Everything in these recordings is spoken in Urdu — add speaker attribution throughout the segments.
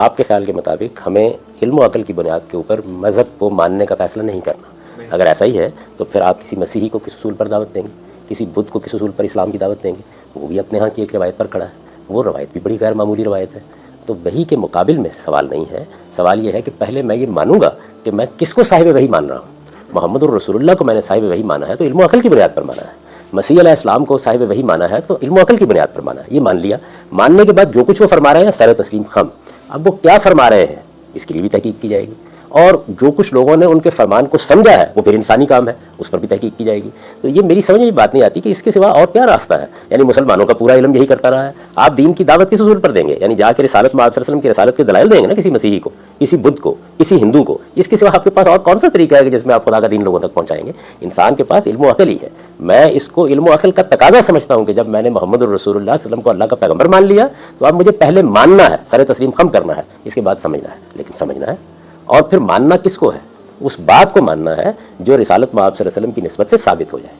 Speaker 1: آپ کے خیال کے مطابق ہمیں علم و عقل کی بنیاد کے اوپر مذہب کو ماننے کا فیصلہ نہیں کرنا. اگر ایسا ہی ہے تو پھر آپ کسی مسیحی کو کس اصول پر دعوت دیں گے, کسی بدھ کو کس اصول پر اسلام کی دعوت دیں گے؟ وہ بھی اپنے ہاں کی ایک روایت پر کھڑا ہے, وہ روایت بھی بڑی غیر معمولی روایت ہے. تو وحی کے مقابل میں سوال نہیں ہے, سوال یہ ہے کہ پہلے میں یہ مانوں گا کہ میں کس کو صاحب وحی مان رہا ہوں. محمد الرسول اللہ کو میں نے صاحب وحی مانا ہے تو علم و عقل کی بنیاد پر مانا ہے. مسیح علیہ السلام کو صاحب وحی مانا ہے تو علم و عقل کی بنیاد پر مانا ہے. یہ مان لیا. ماننے کے بعد جو کچھ وہ فرما رہے ہیں سر تسلیم خم. اب وہ کیا فرما رہے ہیں اس کے لیے بھی تحقیق کی جائے گی, اور جو کچھ لوگوں نے ان کے فرمان کو سمجھا ہے وہ پھر انسانی کام ہے, اس پر بھی تحقیق کی جائے گی. تو یہ میری سمجھ میں بات نہیں آتی کہ اس کے سوا اور کیا راستہ ہے. یعنی مسلمانوں کا پورا علم یہی کرتا رہا ہے, آپ دین کی دعوت کس اصول پر دیں گے؟ یعنی جا کے رسالت میں آپ صلی اللہ علیہ وسلم کی رسالت کے دلائل دیں گے نا کسی مسیحی کو, کسی بدھ کو, کسی ہندو کو. اس کے سوا آپ کے پاس اور کون سا طریقہ ہے کہ جس میں آپ خدا کا دین لوگوں تک پہنچائیں گے؟ انسان کے پاس علم و عقل ہی ہے. میں اس کو علم و عقل کا تقاضا سمجھتا ہوں کہ جب میں نے محمد الرسول اللہ صلی اللہ علیہ وسلم کو اللہ کا پیغمبر مان لیا تو اب مجھے پہلے ماننا ہے, سر تسلیم خم کرنا ہے, اس کے بعد سمجھنا ہے. لیکن سمجھنا ہے اور پھر ماننا کس کو ہے؟ اس بات کو ماننا ہے جو رسالت میں آپ صلی اللہ علیہ وسلم کی نسبت سے ثابت ہو جائے.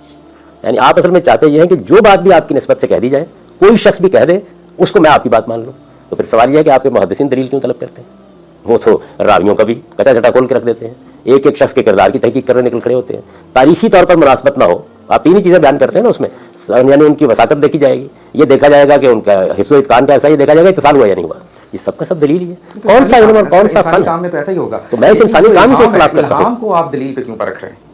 Speaker 1: یعنی آپ اصل میں چاہتے یہ ہیں کہ جو بات بھی آپ کی نسبت سے کہہ دی جائے, کوئی شخص بھی کہہ دے, اس کو میں آپ کی بات مان لوں. تو پھر سوال یہ ہے کہ آپ کے محدثین دلیل کیوں طلب کرتے ہیں؟ وہ تو راویوں کا بھی کچا چٹا کھول کے رکھ دیتے ہیں, ایک ایک شخص کے کردار کی تحقیق کرنے نکل کھڑے ہوتے ہیں. تاریخی طور پر مناسبت نہ ہو, آپ تین ہی چیزیں بیان کرتے ہیں نا اس میں, یعنی ان کی وساطت دیکھی جائے گی, یہ دیکھا جائے گا کہ ان کا حفظ و اتقان کا ایسا, یہ دیکھا جائے گا اتصال ہوا یا نہیں ہوا. یہ سب کا سب دلیل ہی ہے. کون سا علم اور کون سا فن؟
Speaker 2: کام میں تو ایسا ہی ہوگا.
Speaker 1: تو میں اس انسانی کام سے اختلاف کرتا ہوں.
Speaker 2: الہام کو آپ دلیل پہ کیوں پر رکھ رہے ہیں؟